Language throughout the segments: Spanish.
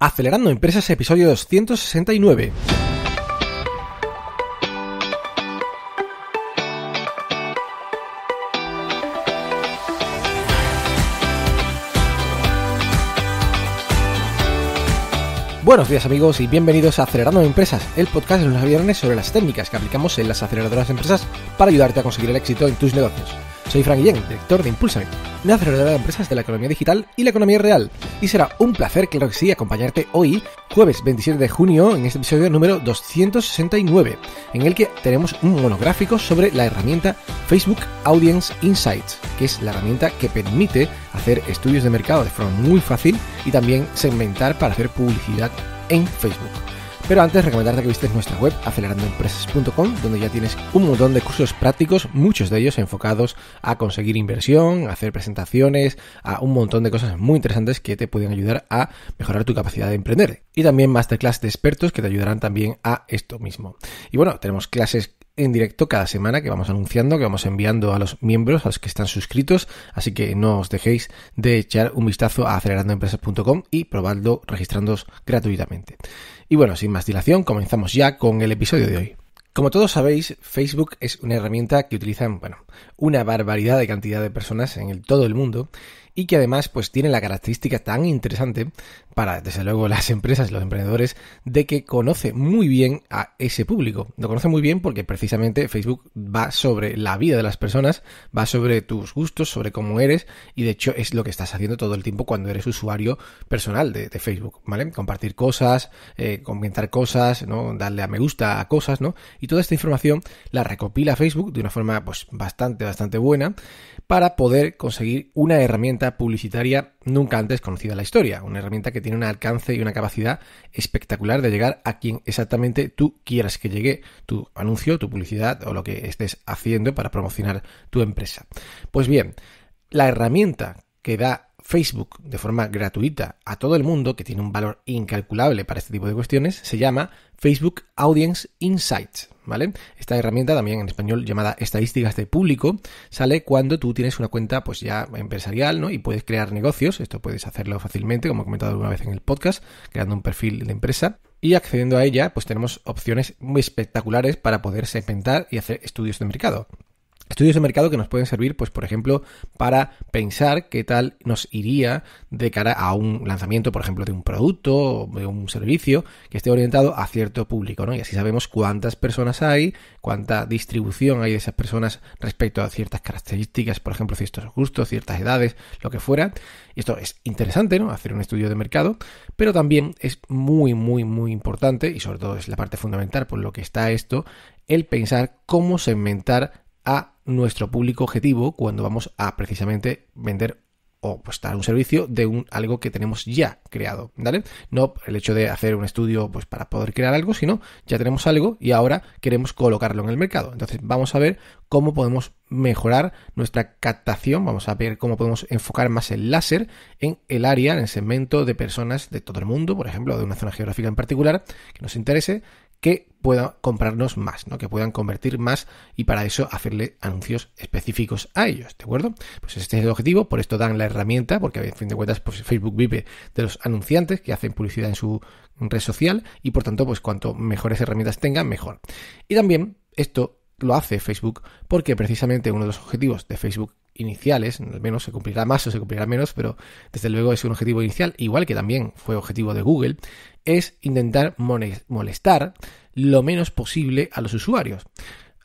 Acelerando Empresas, episodio 269. Buenos días amigos y bienvenidos a Acelerando Empresas, el podcast de los viernes sobre las técnicas que aplicamos en las aceleradoras de empresas para ayudarte a conseguir el éxito en tus negocios. Soy Fran Guillén, director de Impulsame, una aceleradora de empresas de la economía digital y la economía real. Y será un placer, claro que sí, acompañarte hoy, jueves 27 de junio, en este episodio número 269, en el que tenemos un monográfico sobre la herramienta Facebook Audience Insights, que es la herramienta que permite hacer estudios de mercado de forma muy fácil y también segmentar para hacer publicidad en Facebook. Pero antes, recomendarte que visites nuestra web acelerandoempresas.com, donde ya tienes un montón de cursos prácticos, muchos de ellos enfocados a conseguir inversión, a hacer presentaciones, a un montón de cosas muy interesantes que te pueden ayudar a mejorar tu capacidad de emprender. Y también masterclass de expertos que te ayudarán también a esto mismo. Y bueno, tenemos clases en directo cada semana que vamos anunciando, que vamos enviando a los miembros, a los que están suscritos, así que no os dejéis de echar un vistazo a acelerandoempresas.com y probadlo registrándoos gratuitamente. Y bueno, sin más dilación, comenzamos ya con el episodio de hoy. Como todos sabéis, Facebook es una herramienta que utilizan, una barbaridad de cantidad de personas en todo el mundo y que además pues tiene la característica tan interesante para, desde luego, las empresas y los emprendedores, de que conoce muy bien a ese público. Lo conoce muy bien porque precisamente Facebook va sobre la vida de las personas, va sobre tus gustos, sobre cómo eres, y de hecho es lo que estás haciendo todo el tiempo cuando eres usuario personal de Facebook, ¿vale? Compartir cosas, comentar cosas, ¿no? Darle a me gusta a cosas, ¿no? Y toda esta información la recopila Facebook de una forma pues bastante buena para poder conseguir una herramienta publicitaria nunca antes conocida en la historia, una herramienta que tiene un alcance y una capacidad espectacular de llegar a quien exactamente tú quieras que llegue tu anuncio, tu publicidad o lo que estés haciendo para promocionar tu empresa. Pues bien, la herramienta que da Facebook de forma gratuita a todo el mundo, que tiene un valor incalculable para este tipo de cuestiones, se llama Facebook Audience Insights, ¿vale? Esta herramienta, también en español llamada estadísticas de público, sale cuando tú tienes una cuenta pues ya empresarial, ¿no? Y puedes crear negocios. Esto puedes hacerlo fácilmente, como he comentado alguna vez en el podcast, creando un perfil de empresa. Y accediendo a ella, pues tenemos opciones muy espectaculares para poder segmentar y hacer estudios de mercado. Estudios de mercado que nos pueden servir, pues por ejemplo, para pensar qué tal nos iría de cara a un lanzamiento, por ejemplo, de un producto o de un servicio que esté orientado a cierto público, ¿no? Y así sabemos cuántas personas hay, cuánta distribución hay de esas personas respecto a ciertas características, por ejemplo, ciertos gustos, ciertas edades, lo que fuera. Y esto es interesante, ¿no? Hacer un estudio de mercado, pero también es muy importante, y sobre todo es la parte fundamental por lo que está esto, el pensar cómo segmentar a nuestro público objetivo cuando vamos a precisamente vender o pues dar un servicio de algo que tenemos ya creado, ¿vale? No el hecho de hacer un estudio pues para poder crear algo, sino ya tenemos algo y ahora queremos colocarlo en el mercado. Entonces vamos a ver cómo podemos mejorar nuestra captación, vamos a ver cómo podemos enfocar más el láser en el área, en el segmento de personas de todo el mundo, por ejemplo, de una zona geográfica en particular que nos interese, que puedan comprarnos más, ¿no? Que puedan convertir más y para eso hacerle anuncios específicos a ellos, ¿de acuerdo? Pues este es el objetivo, por esto dan la herramienta, porque a fin de cuentas pues Facebook vive de los anunciantes que hacen publicidad en su red social y por tanto pues cuanto mejores herramientas tengan, mejor. Y también esto lo hace Facebook porque precisamente uno de los objetivos de Facebook iniciales, al menos se cumplirá más o se cumplirá menos, pero desde luego es un objetivo inicial, igual que también fue objetivo de Google, es intentar molestar lo menos posible a los usuarios.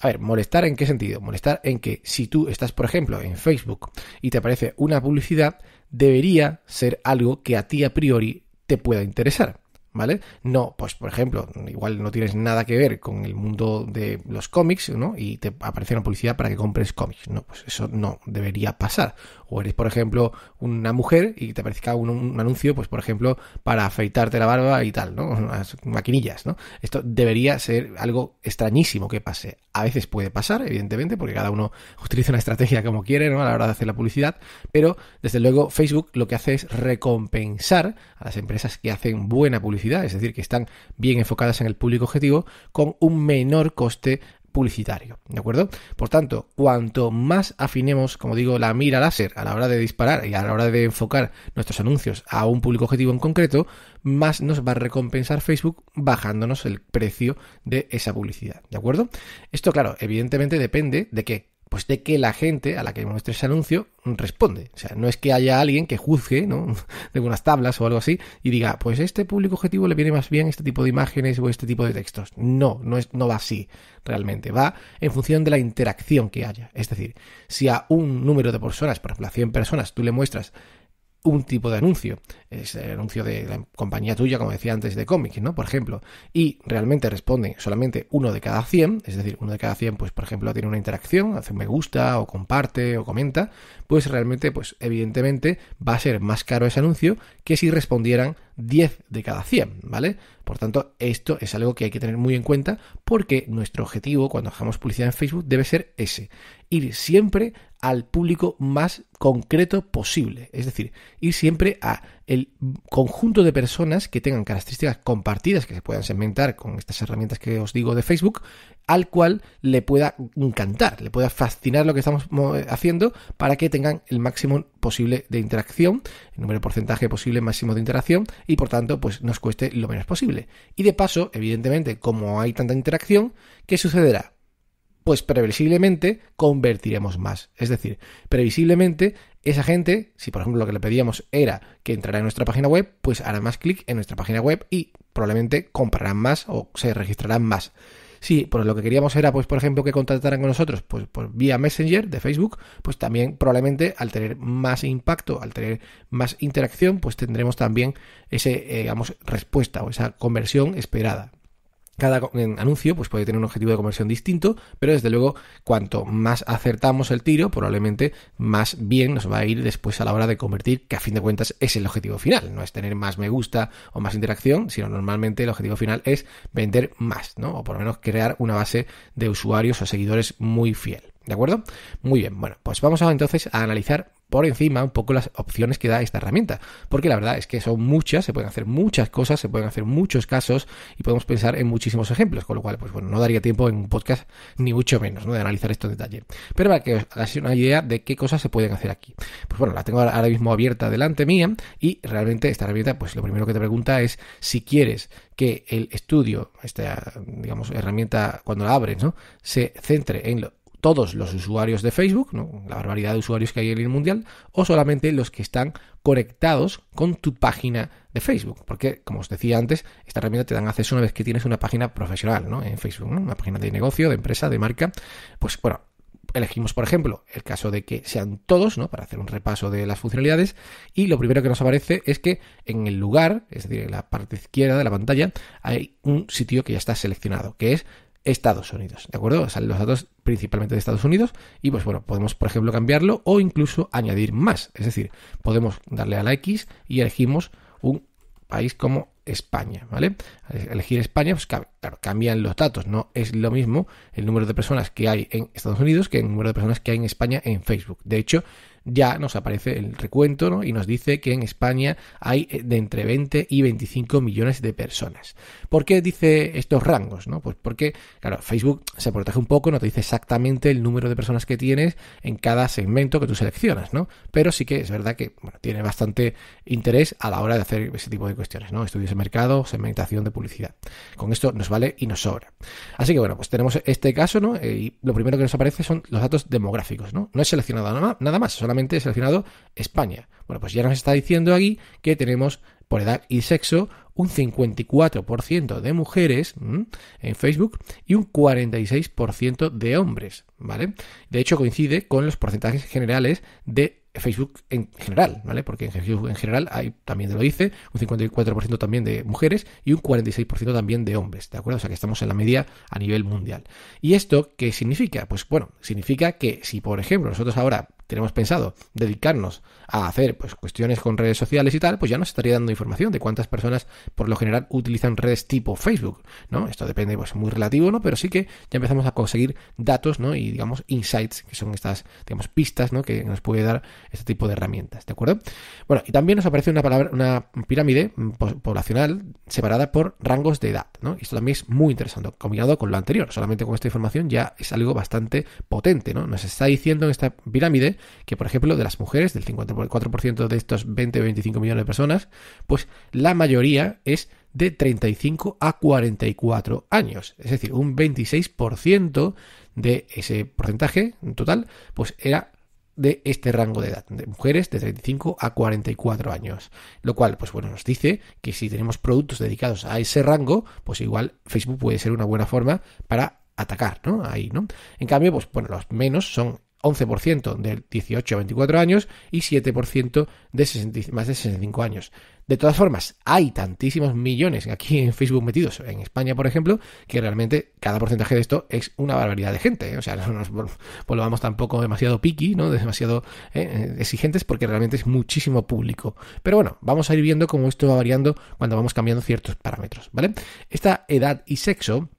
A ver, ¿molestar en qué sentido? Molestar en que si tú estás, por ejemplo, en Facebook y te aparece una publicidad, debería ser algo que a ti a priori te pueda interesar, ¿vale? No, pues por ejemplo, igual no tienes nada que ver con el mundo de los cómics, ¿no? Y te aparece una publicidad para que compres cómics, ¿no? Pues eso no debería pasar. O eres, por ejemplo, una mujer y te aparezca un anuncio, pues por ejemplo, para afeitarte la barba y tal, ¿no? Unas maquinillas, ¿no? Esto debería ser algo extrañísimo que pase. A veces puede pasar, evidentemente, porque cada uno utiliza una estrategia como quiere, ¿no? A la hora de hacer la publicidad, pero desde luego Facebook lo que hace es recompensar a las empresas que hacen buena publicidad, es decir, que están bien enfocadas en el público objetivo, con un menor coste publicitario, ¿de acuerdo? Por tanto, cuanto más afinemos, como digo, la mira láser a la hora de disparar y a la hora de enfocar nuestros anuncios a un público objetivo en concreto, más nos va a recompensar Facebook bajándonos el precio de esa publicidad, ¿de acuerdo? Esto, claro, evidentemente depende de qué. Pues de que la gente a la que muestre ese anuncio responde. O sea, no es que haya alguien que juzgue, ¿no?, de unas tablas o algo así y diga, pues este público objetivo le viene más bien este tipo de imágenes o este tipo de textos. No va así realmente. Va en función de la interacción que haya. Es decir, si a un número de personas, por ejemplo a 100 personas, tú le muestras un tipo de anuncio, es el anuncio de la compañía tuya, como decía antes, de cómics, ¿no?, por ejemplo, y realmente responde solamente uno de cada 100, es decir, uno de cada 100, pues por ejemplo tiene una interacción, hace un me gusta, o comparte, o comenta, pues realmente, pues evidentemente va a ser más caro ese anuncio que si respondieran 10 de cada 100, ¿vale? Por tanto, esto es algo que hay que tener muy en cuenta porque nuestro objetivo cuando hagamos publicidad en Facebook debe ser ese, ir siempre al público más concreto posible, es decir, ir siempre a el conjunto de personas que tengan características compartidas que se puedan segmentar con estas herramientas que os digo de Facebook, al cual le pueda encantar, le pueda fascinar lo que estamos haciendo para que tengan el máximo posible de interacción, el número de porcentaje posible máximo de interacción y por tanto pues nos cueste lo menos posible. Y de paso, evidentemente, como hay tanta interacción, ¿qué sucederá? Pues previsiblemente convertiremos más. Es decir, previsiblemente esa gente, si por ejemplo lo que le pedíamos era que entrara en nuestra página web, pues hará más clic en nuestra página web y probablemente comprarán más o se registrarán más. Si por lo que queríamos era, pues por ejemplo, que contactaran con nosotros, pues vía Messenger de Facebook, pues también probablemente al tener más impacto, al tener más interacción, pues tendremos también ese, respuesta o esa conversión esperada. Cada anuncio pues puede tener un objetivo de conversión distinto, pero desde luego cuanto más acertamos el tiro, probablemente más bien nos va a ir después a la hora de convertir, que a fin de cuentas es el objetivo final. No es tener más me gusta o más interacción, sino normalmente el objetivo final es vender más, ¿no? O por lo menos crear una base de usuarios o seguidores muy fiel. ¿De acuerdo? Muy bien, bueno, pues vamos entonces a analizar por encima un poco las opciones que da esta herramienta, porque la verdad es que son muchas, se pueden hacer muchas cosas, se pueden hacer muchos casos y podemos pensar en muchísimos ejemplos, con lo cual, pues bueno, no daría tiempo en un podcast ni mucho menos, ¿no?, de analizar esto en detalle. Pero para que os hagáis una idea de qué cosas se pueden hacer aquí. Pues bueno, la tengo ahora mismo abierta delante mía y realmente esta herramienta, pues lo primero que te pregunta es si quieres que el estudio, esta, digamos, herramienta cuando la abres, ¿no?, se centre en todos los usuarios de Facebook, ¿no?, la barbaridad de usuarios que hay a nivel mundial, o solamente los que están conectados con tu página de Facebook, porque como os decía antes, esta herramienta te dan acceso una vez que tienes una página profesional, ¿no?, en Facebook, ¿no?, una página de negocio, de empresa, de marca. Pues bueno, elegimos por ejemplo el caso de que sean todos, ¿no?, para hacer un repaso de las funcionalidades, y lo primero que nos aparece es que en el lugar, es decir, en la parte izquierda de la pantalla, hay un sitio que ya está seleccionado, que es Estados Unidos, ¿de acuerdo? Salen los datos principalmente de Estados Unidos y pues bueno, podemos por ejemplo cambiarlo o incluso añadir más, es decir, podemos darle a la X y elegimos un país como España, ¿vale? Al elegir España, pues claro, cambian los datos, no es lo mismo el número de personas que hay en Estados Unidos que el número de personas que hay en España en Facebook. De hecho, ya nos aparece el recuento, ¿no?, y nos dice que en España hay de entre 20 y 25 millones de personas. ¿Por qué dice estos rangos, no? Pues porque, claro, Facebook se protege un poco, no te dice exactamente el número de personas que tienes en cada segmento que tú seleccionas, ¿no? Pero sí que es verdad que, bueno, tiene bastante interés a la hora de hacer ese tipo de cuestiones, ¿no? Estudios de mercado, segmentación de publicidad. Con esto nos vale y nos sobra. Así que, bueno, pues tenemos este caso, ¿no? Y lo primero que nos aparece son los datos demográficos, ¿no? No he seleccionado nada más, solamente he seleccionado España. Bueno, pues ya nos está diciendo aquí que tenemos por edad y sexo un 54% de mujeres en Facebook y un 46% de hombres, ¿vale? De hecho coincide con los porcentajes generales de Facebook en general, ¿vale? Porque en Facebook en general hay, también te lo dice, un 54% también de mujeres y un 46% también de hombres, ¿de acuerdo? O sea que estamos en la media a nivel mundial. ¿Y esto qué significa? Pues bueno, significa que si por ejemplo nosotros ahora tenemos pensado dedicarnos a hacer pues cuestiones con redes sociales y tal, pues ya nos estaría dando información de cuántas personas por lo general utilizan redes tipo Facebook, ¿no? Esto depende, pues muy relativo, ¿no? Pero sí que ya empezamos a conseguir datos, ¿no? Y digamos insights, que son estas, digamos, pistas, ¿no? Que nos puede dar este tipo de herramientas, ¿de acuerdo? Bueno, y también nos aparece una pirámide poblacional separada por rangos de edad, ¿no? Y esto también es muy interesante, combinado con lo anterior. Solamente con esta información ya es algo bastante potente, ¿no? Nos está diciendo en esta pirámide que, por ejemplo, de las mujeres, del 54% de estos 20 o 25 millones de personas, pues la mayoría es de 35 a 44 años. Es decir, un 26% de ese porcentaje en total, pues era de este rango de edad, de mujeres de 35 a 44 años. Lo cual, pues bueno, nos dice que si tenemos productos dedicados a ese rango, pues igual Facebook puede ser una buena forma para atacar, ¿no? Ahí, ¿no? En cambio, pues bueno, los menos son 11% de 18 a 24 años y 7% de más de 65 años. De todas formas, hay tantísimos millones aquí en Facebook metidos, en España, por ejemplo, que realmente cada porcentaje de esto es una barbaridad de gente, ¿eh? O sea, no nos volvamos tampoco demasiado picky, ¿no? Demasiado exigentes, porque realmente es muchísimo público. Pero bueno, vamos a ir viendo cómo esto va variando cuando vamos cambiando ciertos parámetros, ¿vale? Esta edad y sexo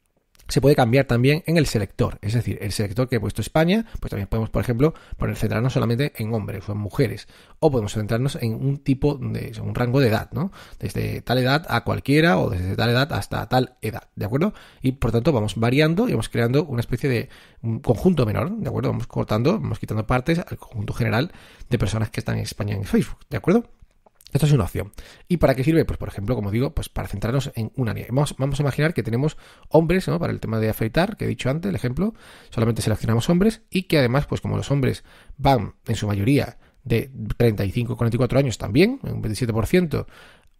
se puede cambiar también en el selector, es decir, el selector que he puesto España, pues también podemos, por ejemplo, centrarnos solamente en hombres o en mujeres, o podemos centrarnos en un tipo de, un rango de edad, ¿no? Desde tal edad a cualquiera o desde tal edad hasta tal edad, ¿de acuerdo? Y por tanto vamos variando y vamos creando una especie de un conjunto menor, ¿de acuerdo? Vamos cortando, vamos quitando partes al conjunto general de personas que están en España en Facebook, ¿de acuerdo? Esto es una opción. ¿Y para qué sirve? Pues por ejemplo, como digo, pues para centrarnos en un área. Vamos a imaginar que tenemos hombres, ¿no? Para el tema de afeitar, que he dicho antes, el ejemplo, solamente seleccionamos hombres y que además, pues como los hombres van en su mayoría de 35 a 44 años también, un 27%,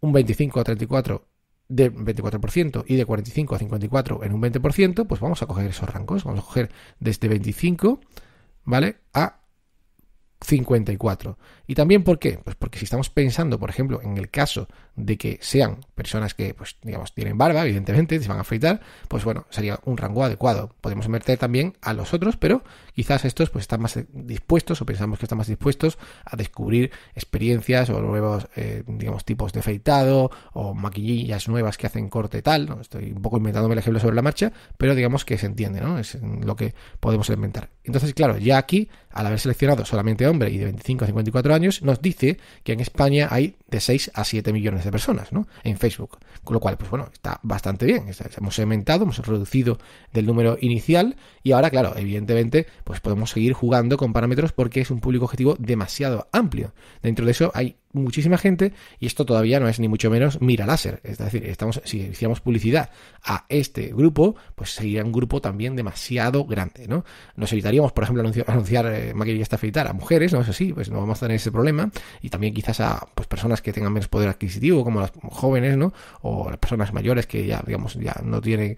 un 25 a 34 de 24% y de 45 a 54 en un 20%, pues vamos a coger esos rangos. Vamos a coger desde 25, ¿vale? A 54. ¿Y también por qué? Pues porque si estamos pensando, por ejemplo, en el caso de que sean personas que, pues, digamos, tienen barba, evidentemente, se van a afeitar, pues bueno, sería un rango adecuado. Podemos meter también a los otros, pero quizás estos pues están más dispuestos, o pensamos que están más dispuestos a descubrir experiencias o nuevos, digamos, tipos de afeitado o maquinillas nuevas que hacen corte tal, ¿no? Estoy un poco inventándome el ejemplo sobre la marcha, pero digamos que se entiende, ¿no? Es lo que podemos inventar. Entonces, claro, ya aquí, al haber seleccionado solamente hombre y de 25 a 54 años, nos dice que en España hay de 6 a 7 millones de personas, ¿no? En Facebook. Con lo cual, pues bueno, está bastante bien. Hemos segmentado, hemos reducido del número inicial y ahora, claro, evidentemente, pues podemos seguir jugando con parámetros porque es un público objetivo demasiado amplio. Dentro de eso hay muchísima gente y esto todavía no es ni mucho menos mira láser. Es decir, si hiciéramos publicidad a este grupo, pues sería un grupo también demasiado grande, ¿no? Nos evitaríamos, por ejemplo, anunciar maquinillas de afeitar a mujeres, ¿no? Eso sí, pues no vamos a tener ese problema, y también quizás a pues personas que tengan menos poder adquisitivo, como las jóvenes, ¿no? O las personas mayores que ya, digamos, ya no tienen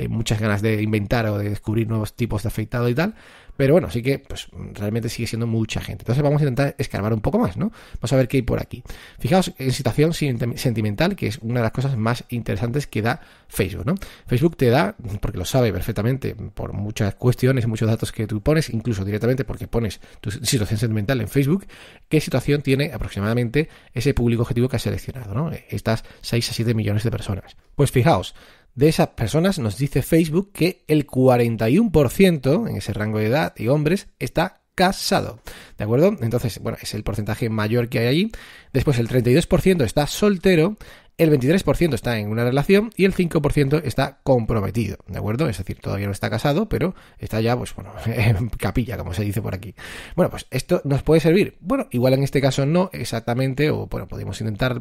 muchas ganas de inventar o de descubrir nuevos tipos de afeitado y tal. Pero bueno, sí que pues realmente sigue siendo mucha gente. Entonces vamos a intentar escarbar un poco más, ¿no? Vamos a ver qué hay por aquí. Fijaos en situación sentimental, que es una de las cosas más interesantes que da Facebook, ¿no? Facebook te da, porque lo sabe perfectamente, por muchas cuestiones y muchos datos que tú pones, incluso directamente porque pones tu situación sentimental en Facebook, qué situación tiene aproximadamente ese público objetivo que has seleccionado, ¿no? Estas 6 a 7 millones de personas. Pues fijaos, de esas personas nos dice Facebook que el 41% en ese rango de edad y hombres está casado, ¿de acuerdo? Entonces, bueno, es el porcentaje mayor que hay allí. Después el 32% está soltero, el 23% está en una relación y el 5% está comprometido, ¿de acuerdo? Es decir, todavía no está casado, pero está ya, pues bueno, en capilla, como se dice por aquí. Bueno, pues esto nos puede servir. Bueno, igual en este caso no exactamente, o bueno, podemos intentar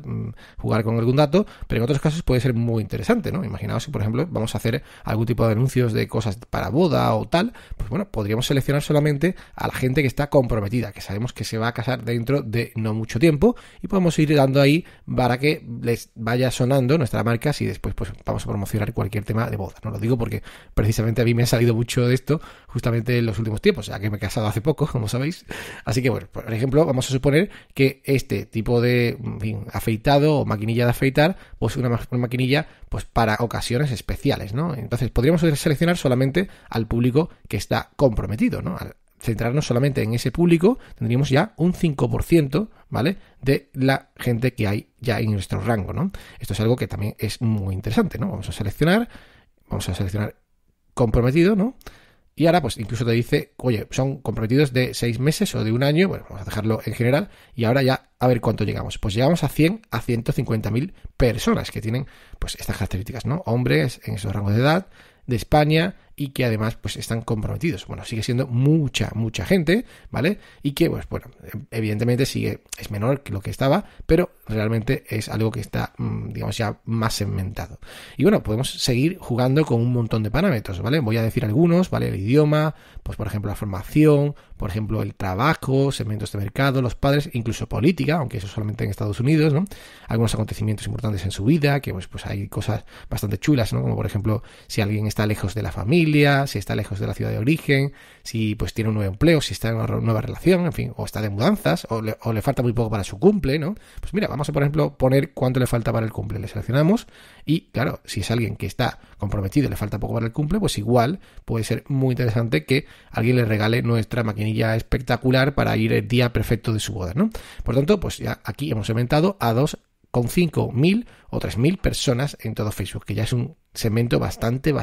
jugar con algún dato, pero en otros casos puede ser muy interesante, ¿no? Imaginaos si, por ejemplo, vamos a hacer algún tipo de anuncios de cosas para boda o tal, pues bueno, podríamos seleccionar solamente a la gente que está comprometida, que sabemos que se va a casar dentro de no mucho tiempo, y podemos ir dando ahí para que les vaya sonando nuestra marca si después pues vamos a promocionar cualquier tema de boda. No lo digo porque precisamente a mí me ha salido mucho de esto justamente en los últimos tiempos, ya que me he casado hace poco, como sabéis. Así que bueno, por ejemplo, vamos a suponer que este tipo de, en fin, afeitado o maquinilla de afeitar, pues una maquinilla pues para ocasiones especiales, ¿no? Entonces podríamos seleccionar solamente al público que está comprometido, ¿no? centrarnos solamente en ese público, tendríamos ya un 5%, ¿vale?, de la gente que hay ya en nuestro rango, ¿no? Esto es algo que también es muy interesante, ¿no? Vamos a seleccionar comprometido, ¿no? Y ahora pues incluso te dice, oye, son comprometidos de 6 meses o de un año, bueno, vamos a dejarlo en general, y ahora ya a ver cuánto llegamos. Pues llegamos a 100 a 150.000 personas que tienen pues estas características, ¿no? Hombres en esos rangos de edad, de España, y que además pues están comprometidos. Bueno, sigue siendo mucha gente, ¿vale? Y que pues bueno, evidentemente es menor que lo que estaba, pero realmente es algo que está, digamos, ya más segmentado. Y bueno, podemos seguir jugando con un montón de parámetros, ¿vale? Voy a decir algunos, ¿vale? El idioma, pues por ejemplo la formación, por ejemplo el trabajo, segmentos de mercado, los padres, incluso política, aunque eso solamente en Estados Unidos, ¿no? Algunos acontecimientos importantes en su vida, que pues hay cosas bastante chulas, ¿no? Como por ejemplo, si alguien está lejos de la familia, si está lejos de la ciudad de origen, si pues tiene un nuevo empleo, si está en una nueva relación, en fin, o está de mudanzas, o le falta muy poco para su cumple, ¿no? Pues mira, vamos a, por ejemplo, poner cuánto le falta para el cumple. Le seleccionamos y, claro, si es alguien que está comprometido y le falta poco para el cumple, pues igual puede ser muy interesante que alguien le regale nuestra maquinilla espectacular para ir el día perfecto de su boda, ¿no? Por tanto, pues ya aquí hemos aumentado a 2,5.000 o 3.000 personas en todo Facebook, que ya es un segmento bastante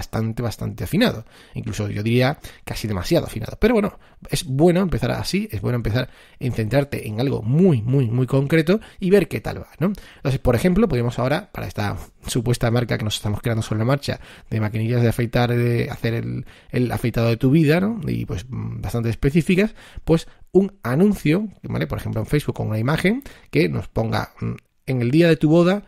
afinado. Incluso yo diría casi demasiado afinado. Pero bueno, es bueno empezar así, es bueno empezar en centrarte en algo muy concreto y ver qué tal va, ¿no? Entonces, por ejemplo, podríamos ahora, para esta supuesta marca que nos estamos creando sobre la marcha, de maquinillas de afeitar, de hacer el afeitado de tu vida, ¿no? Y pues bastante específicas, pues un anuncio, ¿vale? Por ejemplo, en Facebook con una imagen que nos ponga en el día de tu boda,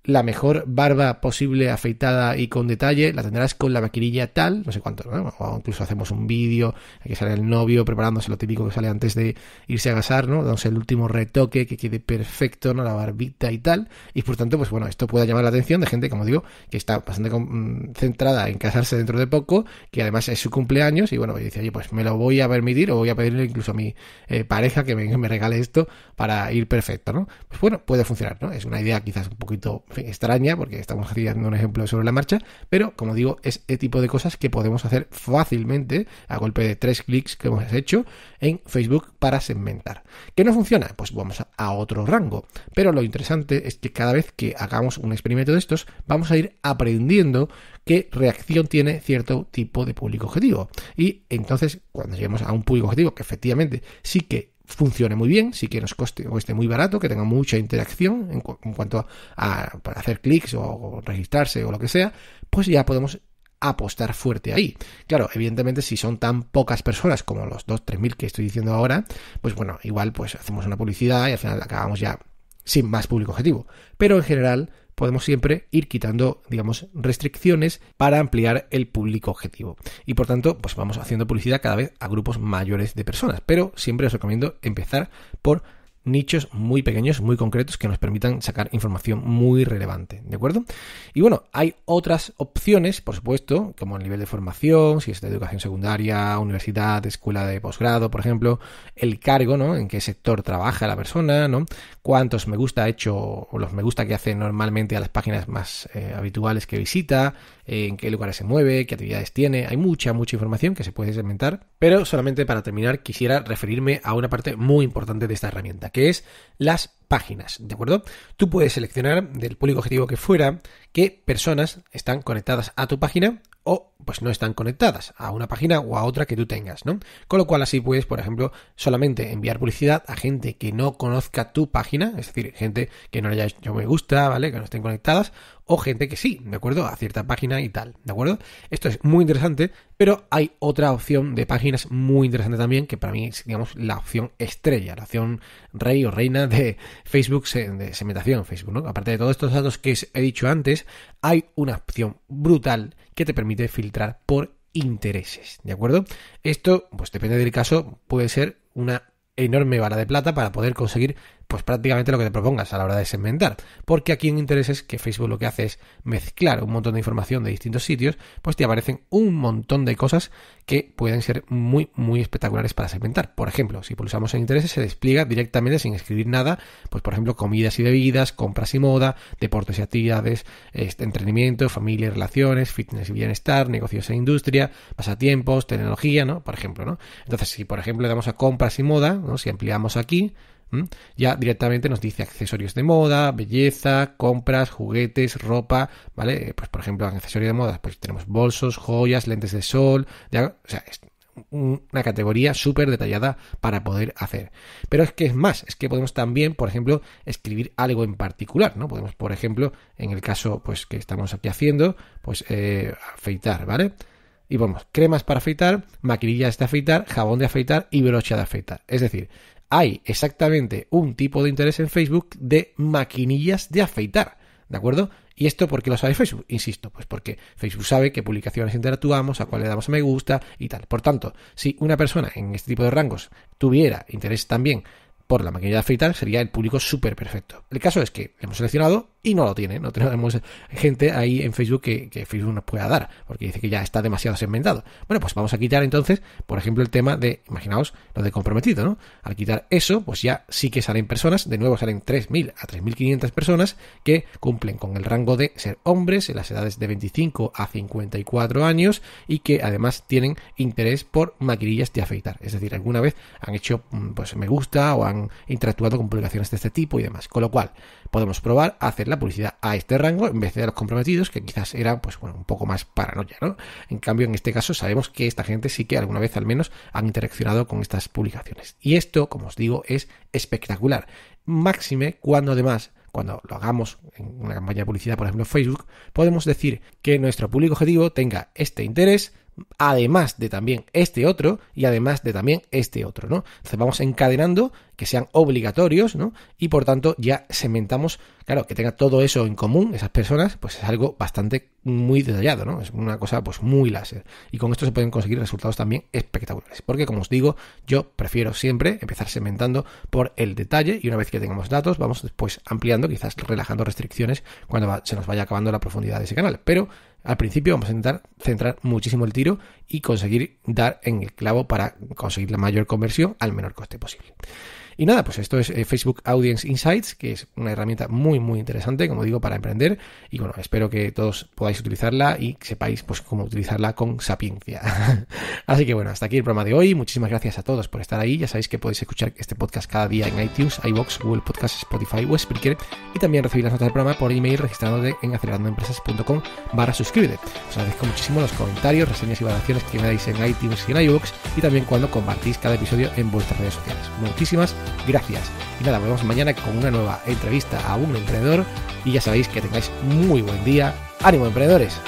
la mejor barba posible afeitada y con detalle la tendrás con la maquinilla tal, no sé cuánto, ¿no? O incluso hacemos un vídeo, hay que sale el novio preparándose lo típico que sale antes de irse a casar, ¿no? Damos el último retoque que quede perfecto, ¿no? La barbita y tal, y por tanto, pues bueno, esto puede llamar la atención de gente, como digo, que está bastante centrada en casarse dentro de poco, que además es su cumpleaños, y bueno, y dice, oye, pues me lo voy a permitir, o voy a pedirle incluso a mi pareja que me regale esto para ir perfecto, ¿no? Pues bueno, puede funcionar, ¿no? Es una idea quizás un poquito extraña porque estamos haciendo un ejemplo sobre la marcha, pero como digo, es el tipo de cosas que podemos hacer fácilmente a golpe de 3 clics que hemos hecho en Facebook para segmentar. ¿Qué no funciona? Pues vamos a otro rango, pero lo interesante es que cada vez que hagamos un experimento de estos vamos a ir aprendiendo qué reacción tiene cierto tipo de público objetivo, y entonces cuando lleguemos a un público objetivo que efectivamente sí que funcione muy bien, sí que nos cueste muy barato, que tenga mucha interacción en cuanto a para hacer clics o registrarse o lo que sea, pues ya podemos apostar fuerte ahí. Claro, evidentemente si son tan pocas personas como los 2-3.000 que estoy diciendo ahora, pues bueno, igual pues hacemos una publicidad y al final acabamos ya sin más público objetivo. Pero en general podemos siempre ir quitando, digamos, restricciones para ampliar el público objetivo. Y por tanto, pues vamos haciendo publicidad cada vez a grupos mayores de personas. Pero siempre os recomiendo empezar por nichos muy pequeños, muy concretos, que nos permitan sacar información muy relevante, ¿de acuerdo? Y bueno, hay otras opciones, por supuesto, como el nivel de formación, si es de educación secundaria, universidad, escuela de posgrado, por ejemplo, el cargo, ¿no? En qué sector trabaja la persona, ¿no? Cuántos me gusta ha hecho, o los me gusta que hace normalmente a las páginas más habituales que visita, en qué lugares se mueve, qué actividades tiene. Hay mucha información que se puede segmentar, pero solamente para terminar quisiera referirme a una parte muy importante de esta herramienta, que es las páginas, ¿de acuerdo? Tú puedes seleccionar del público objetivo que fuera qué personas están conectadas a tu página o pues no están conectadas a una página o a otra que tú tengas, ¿no? Con lo cual así puedes, por ejemplo, solamente enviar publicidad a gente que no conozca tu página, es decir, gente que no le haya hecho me gusta, ¿vale? Que no estén conectadas, o gente que sí, ¿de acuerdo? A cierta página y tal, ¿de acuerdo? Esto es muy interesante, pero hay otra opción de páginas muy interesante también, que para mí es, digamos, la opción estrella, la opción rey o reina de Facebook, de segmentación en Facebook, ¿no? Aparte de todos estos datos que he dicho antes, hay una opción brutal que te permite filtrar por intereses, ¿de acuerdo? Esto, pues depende del caso, puede ser una enorme bala de plata para poder conseguir pues prácticamente lo que te propongas a la hora de segmentar, porque aquí en intereses, que Facebook lo que hace es mezclar un montón de información de distintos sitios, pues te aparecen un montón de cosas que pueden ser muy, muy espectaculares para segmentar. Por ejemplo, si pulsamos en intereses, se despliega directamente sin escribir nada, pues por ejemplo, comidas y bebidas, compras y moda, deportes y actividades, entretenimiento, familia y relaciones, fitness y bienestar, negocios e industria, pasatiempos, tecnología, ¿no? Por ejemplo, ¿no? Entonces, si por ejemplo le damos a compras y moda, ¿no? Si ampliamos aquí, ya directamente nos dice accesorios de moda, belleza, compras, juguetes, ropa, ¿vale? Pues por ejemplo, en accesorios de moda, pues tenemos bolsos, joyas, lentes de sol, o sea, es una categoría súper detallada para poder hacer. Pero es que es más, es que podemos también, por ejemplo, escribir algo en particular, ¿no? Podemos, por ejemplo, en el caso pues que estamos aquí haciendo, pues afeitar, ¿vale? Y vamos, cremas para afeitar, maquinillas de afeitar, jabón de afeitar y brocha de afeitar. Es decir, hay exactamente un tipo de interés en Facebook de maquinillas de afeitar, ¿de acuerdo? ¿Y esto por qué lo sabe Facebook? Insisto, pues porque Facebook sabe qué publicaciones interactuamos, a cuál le damos a me gusta y tal. Por tanto, si una persona en este tipo de rangos tuviera interés también por la maquinilla de afeitar, sería el público súper perfecto. El caso es que hemos seleccionado y no lo tiene. No tenemos gente ahí en Facebook que Facebook nos pueda dar, porque dice que ya está demasiado segmentado. Bueno, pues vamos a quitar entonces, por ejemplo, el tema de, imaginaos, lo de comprometido, ¿no? Al quitar eso, pues ya sí que salen personas, de nuevo salen 3.000 a 3.500 personas que cumplen con el rango de ser hombres en las edades de 25 a 54 años y que además tienen interés por maquinillas de afeitar. Es decir, alguna vez han hecho pues me gusta o han interactuado con publicaciones de este tipo y demás. Con lo cual, podemos probar a hacer la publicidad a este rango en vez de a los comprometidos, que quizás eran pues bueno, un poco más paranoia, ¿no? En cambio, en este caso sabemos que esta gente sí que alguna vez al menos han interaccionado con estas publicaciones. Y esto, como os digo, es espectacular. Máxime cuando además, cuando lo hagamos en una campaña de publicidad, por ejemplo en Facebook, podemos decir que nuestro público objetivo tenga este interés, además de también este otro y además de también este otro, ¿no? Entonces vamos encadenando que sean obligatorios, ¿no? Y por tanto ya segmentamos, claro, que tenga todo eso en común esas personas, pues es algo bastante muy detallado, ¿no? Es una cosa pues muy láser. Y con esto se pueden conseguir resultados también espectaculares. Porque como os digo, yo prefiero siempre empezar segmentando por el detalle y una vez que tengamos datos vamos después ampliando, quizás relajando restricciones cuando se nos vaya acabando la profundidad de ese canal. Pero al principio vamos a intentar centrar muchísimo el tiro y conseguir dar en el clavo para conseguir la mayor conversión al menor coste posible. Y nada, pues esto es Facebook Audience Insights, que es una herramienta muy muy interesante, como digo, para emprender. Y bueno, espero que todos podáis utilizarla y sepáis pues cómo utilizarla con sapiencia. Así que bueno, hasta aquí el programa de hoy. Muchísimas gracias a todos por estar ahí. Ya sabéis que podéis escuchar este podcast cada día en iTunes, iVoox, Google Podcasts, Spotify o Spreaker. Y también recibir las notas del programa por email registrándote en acelerandoempresas.com/suscríbete. Os agradezco muchísimo los comentarios, reseñas y valoraciones que me dais en iTunes y en iVoox y también cuando compartís cada episodio en vuestras redes sociales. Muchísimas gracias. Y nada, volvemos mañana con una nueva entrevista a un emprendedor y ya sabéis que tengáis muy buen día. ¡Ánimo, emprendedores!